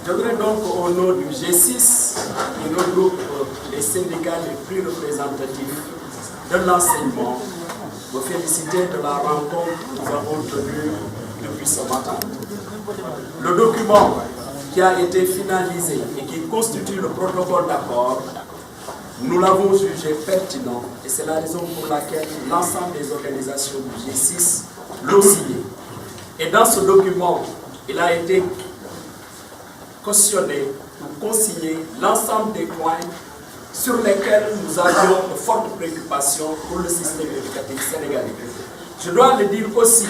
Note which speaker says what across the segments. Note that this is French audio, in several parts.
Speaker 1: Je voudrais donc, au nom du G6, qui regroupe les syndicats les plus représentatifs de l'enseignement, vous féliciter de la rencontre que nous avons tenue depuis ce matin. Le document qui a été finalisé et qui constitue le protocole d'accord, nous l'avons jugé pertinent et c'est la raison pour laquelle l'ensemble des organisations du G6 l'ont signé. Et dans ce document, il a été cautionné ou consigné l'ensemble des points sur lesquels nous avions de fortes préoccupations pour le système éducatif sénégalais. Je dois le dire aussi,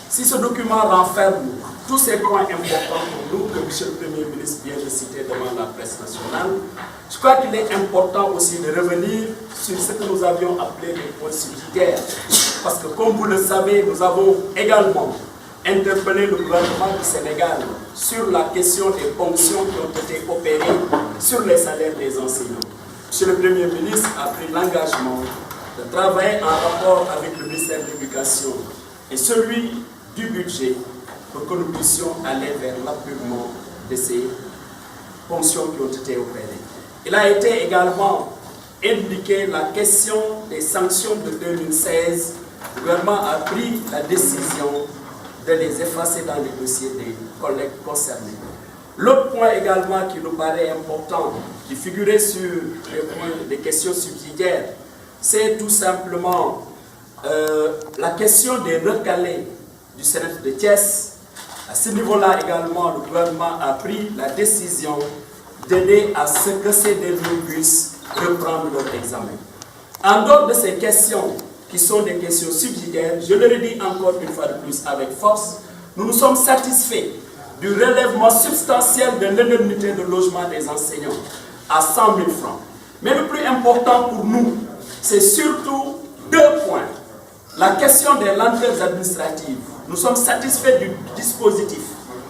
Speaker 1: si ce document renferme tous ces points importants pour nous que M. le Premier ministre vient de citer devant la presse nationale, je crois qu'il est important aussi de revenir sur ce que nous avions appelé les points subsidiaires. Parce que comme vous le savez, nous avons également interpellé le gouvernement du Sénégal sur la question des ponctions qui ont été opérées sur les salaires des enseignants. M. le Premier ministre a pris l'engagement de travailler en rapport avec le ministère de l'Éducation et celui du budget pour que nous puissions aller vers l'appurement de ces ponctions qui ont été opérées. Il a été également indiqué la question des sanctions de 2016. Le gouvernement a pris la décision de les effacer dans les dossiers des collègues concernés. L'autre point également qui nous paraît important, qui figurait sur les points des questions subsidiaires, c'est tout simplement la question des recalés du CNF de Thiès. À ce niveau-là également, le gouvernement a pris la décision d'aider à ce que ces derniers puissent reprendre leur examen. En dehors de ces questions, qui sont des questions subsidiaires, je le redis encore une fois de plus avec force, nous nous sommes satisfaits du relèvement substantiel de l'indemnité de logement des enseignants à 100 000 francs. Mais le plus important pour nous, c'est surtout deux points. La question des lenteurs administratives. Nous sommes satisfaits du dispositif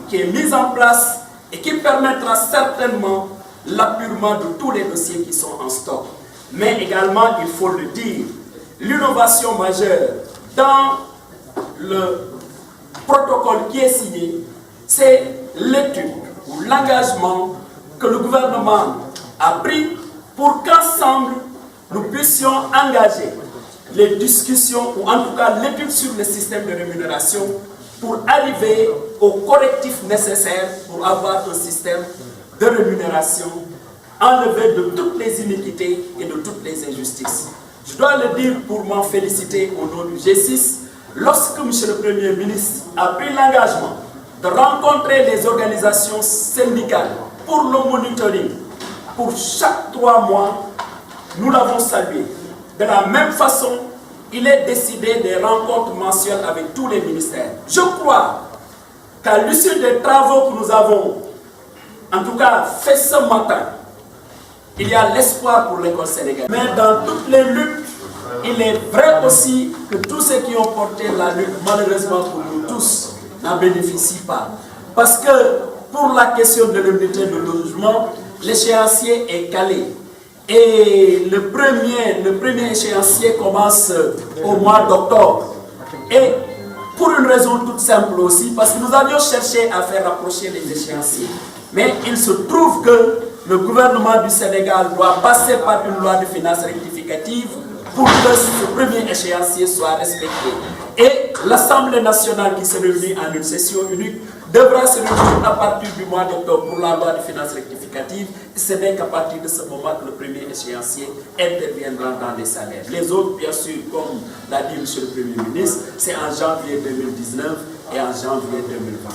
Speaker 1: qui est mis en place et qui permettra certainement l'appurement de tous les dossiers qui sont en stock. Mais également, il faut le dire, l'innovation majeure dans le protocole qui est signé, c'est l'étude ou l'engagement que le gouvernement a pris pour qu'ensemble, nous puissions engager les discussions, ou en tout cas l'étude sur le système de rémunération pour arriver au correctif nécessaire pour avoir un système de rémunération enlevé de toutes les iniquités et de toutes les injustices. Je dois le dire pour m'en féliciter au nom du G6, lorsque M. le Premier ministre a pris l'engagement de rencontrer les organisations syndicales pour le monitoring, pour chaque 3 mois, nous l'avons salué. De la même façon, il est décidé des rencontres mensuelles avec tous les ministères. Je crois qu'à l'issue des travaux que nous avons, en tout cas fait ce matin, il y a l'espoir pour l'école sénégalaise. Mais dans toutes les luttes, il est vrai aussi que tous ceux qui ont porté la lutte, malheureusement pour nous tous, n'en bénéficient pas. Parce que pour la question de l'indemnité de logement, l'échéancier est calé. Et le premier échéancier commence au mois d'octobre. Et pour une raison toute simple aussi, parce que nous avions cherché à faire rapprocher les échéanciers. Mais il se trouve que le gouvernement du Sénégal doit passer par une loi de finances rectificative pour que ce premier échéancier soit respecté. Et l'Assemblée nationale qui se réunit en une session unique devra se réunir à partir du mois d'octobre pour la loi de finances rectificative. Et ce n'est qu'à partir de ce moment que le premier échéancier interviendra dans les salaires. Les autres, bien sûr, comme l'a dit M. le Premier ministre, c'est en janvier 2019 et en janvier 2020.